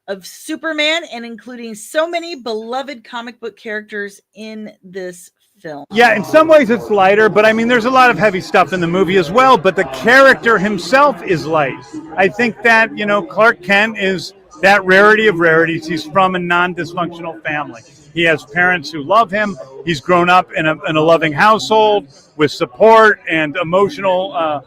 of Superman and including so many beloved comic book characters in this film. Yeah, in some ways it's lighter, but I mean, there's a lot of heavy stuff in the movie as well, but the character himself is light. I think that, Clark Kent is that rarity of rarities. He's from a non-dysfunctional family. He has parents who love him. He's grown up in a loving household with support and emotional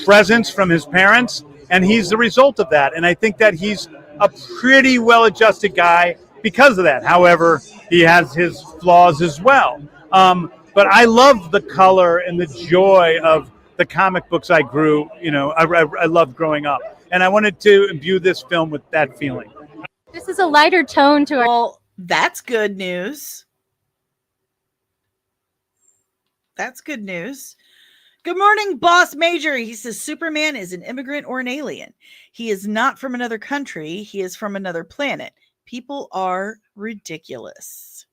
presence from his parents, and he's the result of that. And I think that he's a pretty well-adjusted guy because of that. However, he has his flaws as well. But I love the color and the joy of the comic books I grew, I loved growing up. And I wanted to imbue this film with that feeling. This is a lighter tone to our... Well, that's good news. That's good news. Good morning, Boss Major. He says Superman is an immigrant or an alien. He is not from another country. He is from another planet. People are ridiculous.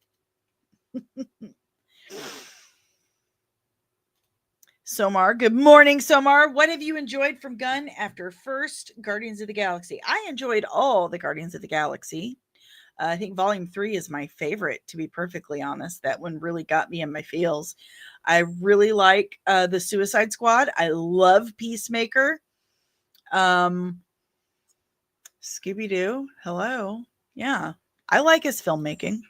Somar, good morning, Somar. What have you enjoyed from Gunn after first Guardians of the Galaxy? I enjoyed all the Guardians of the Galaxy. I think Volume 3 is my favorite, to be perfectly honest. That one really got me in my feels. I really like the Suicide Squad. I love Peacemaker. Scooby-Doo, hello. Yeah, I like his filmmaking.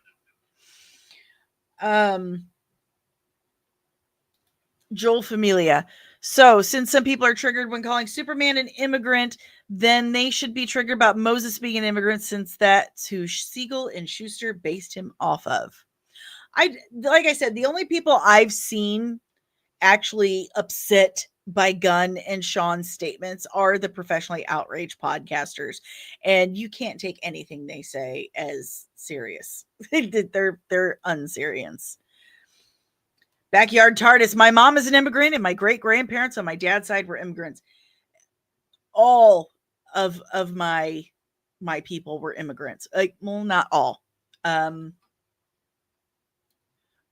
Joel Familia. So, since some people are triggered when calling Superman an immigrant, then they should be triggered about Moses being an immigrant, since that's who Siegel and Schuster based him off of. Like I said, the only people I've seen actually upset by Gunn and Sean's statements are the professionally outraged podcasters, and you can't take anything they say as serious. They're unserious. Backyard TARDIS. My mom is an immigrant, and my great grandparents on my dad's side were immigrants. All of my people were immigrants. Not all. On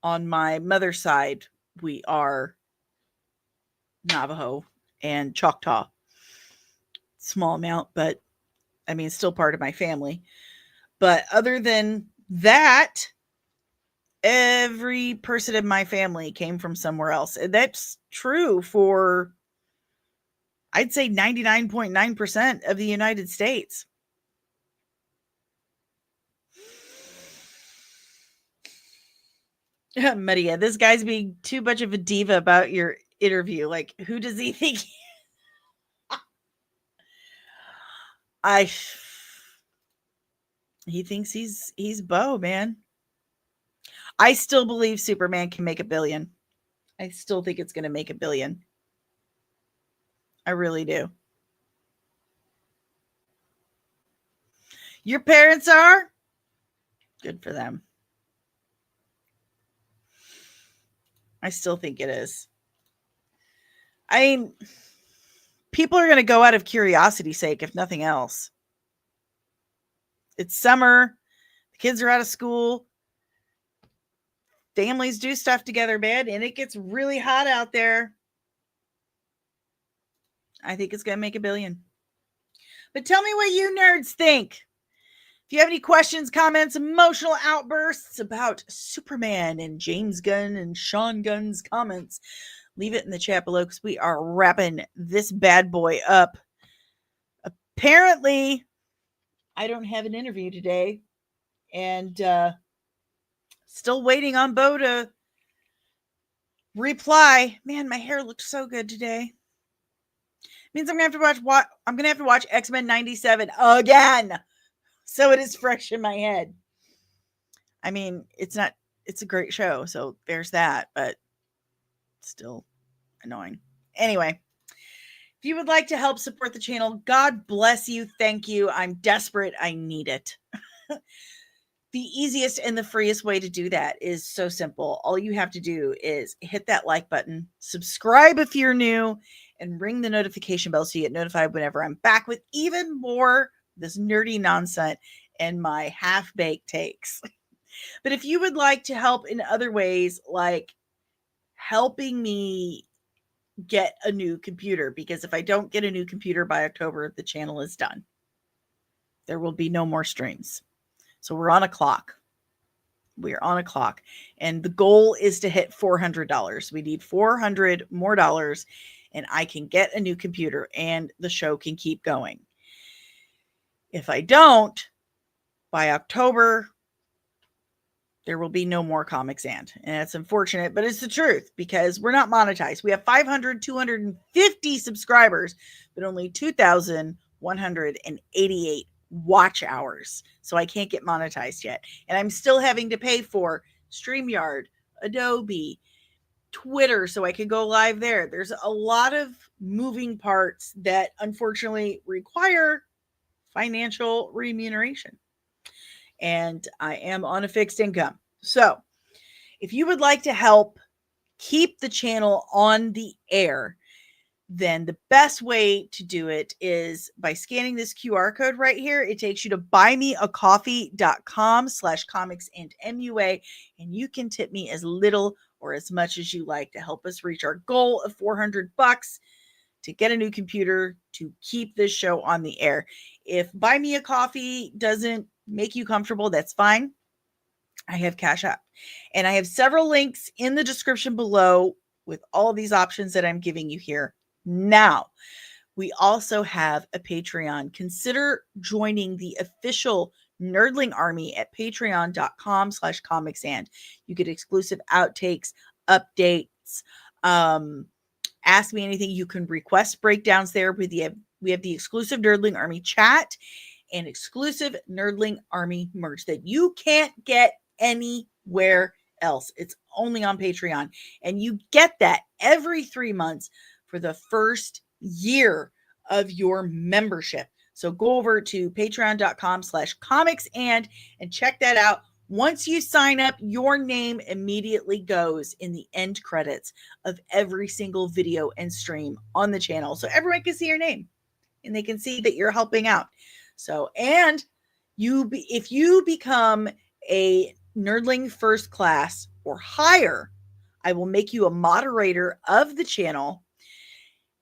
my mother's side, we are Navajo and Choctaw. Small amount, but I mean, still part of my family. But other than that, every person in my family came from somewhere else. And that's true for, I'd say, 99.9% of the United States. Maria, this guy's being too much of a diva about your interview. Like, who does he think? He thinks he's Bo, man. I still believe Superman can make $1 billion. I still think it's going to make $1 billion. I really do. Your parents are? Good for them. I still think it is. I mean, people are going to go out of curiosity's sake, if nothing else. It's summer. The kids are out of school. Families do stuff together, man, and it gets really hot out there. I think it's going to make $1 billion. But tell me what you nerds think. If you have any questions, comments, emotional outbursts about Superman and James Gunn and Sean Gunn's comments, leave it in the chat below because we are wrapping this bad boy up. Apparently, I don't have an interview today, and still waiting on Bo to reply. Man, my hair looked so good today. Means I'm gonna have to watch X-Men 97 again, so it is fresh in my head. I mean, it's a great show, so there's that, but still annoying. Anyway, if you would like to help support the channel, God bless you. Thank you. I'm desperate. I need it. The easiest and the freest way to do that is so simple. All you have to do is hit that like button, subscribe if you're new, and ring the notification bell so you get notified whenever I'm back with even more this nerdy nonsense and my half-baked takes. But if you would like to help in other ways, like helping me get a new computer, because if I don't get a new computer by October, the channel is done. There will be no more streams. So we're on a clock. We're on a clock. And the goal is to hit $400. We need $400 more dollars, and I can get a new computer and the show can keep going. If I don't, by October, there will be no more Comics and it's unfortunate, but it's the truth because we're not monetized. We have 250 subscribers, but only 2,188 watch hours. So I can't get monetized yet. And I'm still having to pay for StreamYard, Adobe, Twitter, so I can go live there. There's a lot of moving parts that unfortunately require financial remuneration. And I am on a fixed income. So if you would like to help keep the channel on the air, then the best way to do it is by scanning this QR code right here. It takes you to buymeacoffee.com/comicsandmua, and you can tip me as little or as much as you like to help us reach our goal of $400 to get a new computer to keep this show on the air. If Buy Me a Coffee doesn't make you comfortable, that's fine. I have Cash App, and I have several links in the description below with all of these options that I'm giving you here. Now, we also have a Patreon. Consider joining the official Nerdling Army at patreon.com/comicsand. You get exclusive outtakes, updates, ask me anything. You can request breakdowns there. We have the exclusive Nerdling Army chat and exclusive Nerdling Army merch that you can't get anywhere else. It's only on Patreon. And you get that every 3 months for the first year of your membership. So go over to patreon.com/comicsand and check that out. Once you sign up, your name immediately goes in the end credits of every single video and stream on the channel. So everyone can see your name and they can see that you're helping out. So, and if you become a Nerdling First Class or higher, I will make you a moderator of the channel.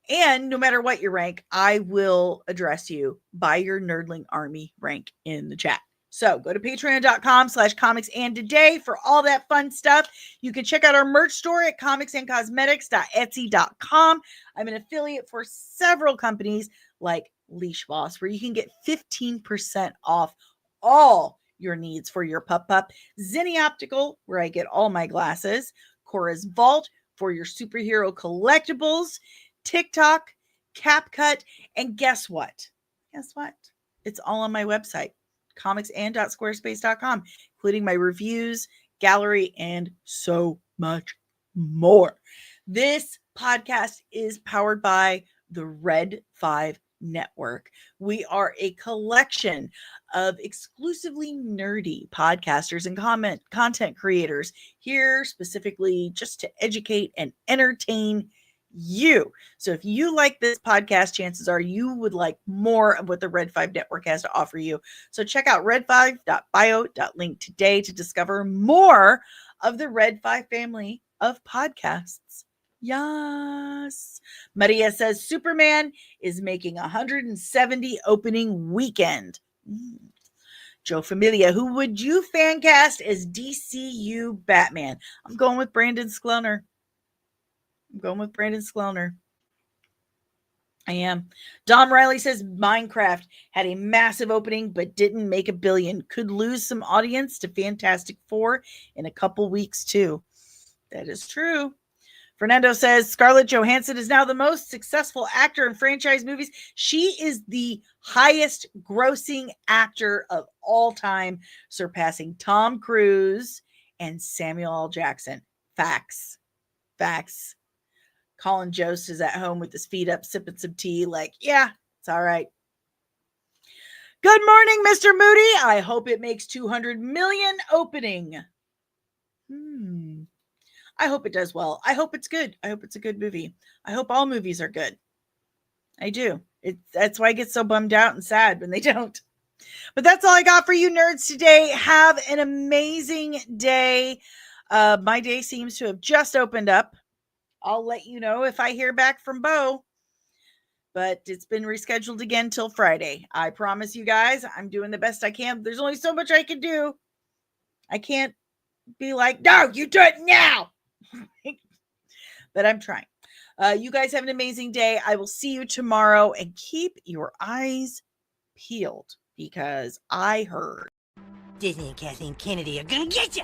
And no matter what your rank, I will address you by your Nerdling Army rank in the chat. So go to patreon.com/comicsand today for all that fun stuff. You can check out our merch store at comicsandcosmetics.etsy.com. I'm an affiliate for several companies like Leash Boss, where you can get 15% off all your needs for your pup. Zinni Optical, where I get all my glasses. Cora's Vault for your superhero collectibles. TikTok, CapCut, and guess what? It's all on my website, comicsand.squarespace.com, including my reviews, gallery, and so much more. This podcast is powered by the Red 5 Network. We are a collection of exclusively nerdy podcasters and content creators here specifically just to educate and entertain you. So if you like this podcast, chances are you would like more of what the Red 5 Network has to offer you. So check out red5.bio.link today to discover more of the Red 5 family of podcasts. Yes. Maria says Superman is making 170 opening weekend. Joe Familia, who would you fan cast as DCU Batman? I'm going with Brandon Skloner. I am. Dom Riley says Minecraft had a massive opening but didn't make $1 billion. Could lose some audience to Fantastic Four in a couple weeks too. That is true. Fernando says Scarlett Johansson is now the most successful actor in franchise movies. She is the highest grossing actor of all time, surpassing Tom Cruise and Samuel L. Jackson. Facts. Colin Jost is at home with his feet up, sipping some tea like, yeah, it's all right. Good morning, Mr. Moody. I hope it makes 200 million opening. I hope it does well. I hope it's good. I hope it's a good movie. I hope all movies are good. I do. That's why I get so bummed out and sad when they don't. But that's all I got for you nerds today. Have an amazing day. My day seems to have just opened up. I'll let you know if I hear back from Bo. But it's been rescheduled again till Friday. I promise you guys, I'm doing the best I can. There's only so much I can do. I can't be like, no, you do it now. But I'm trying. You guys have an amazing day. I will see you tomorrow, and keep your eyes peeled because I heard Disney and Kathleen Kennedy are gonna get you.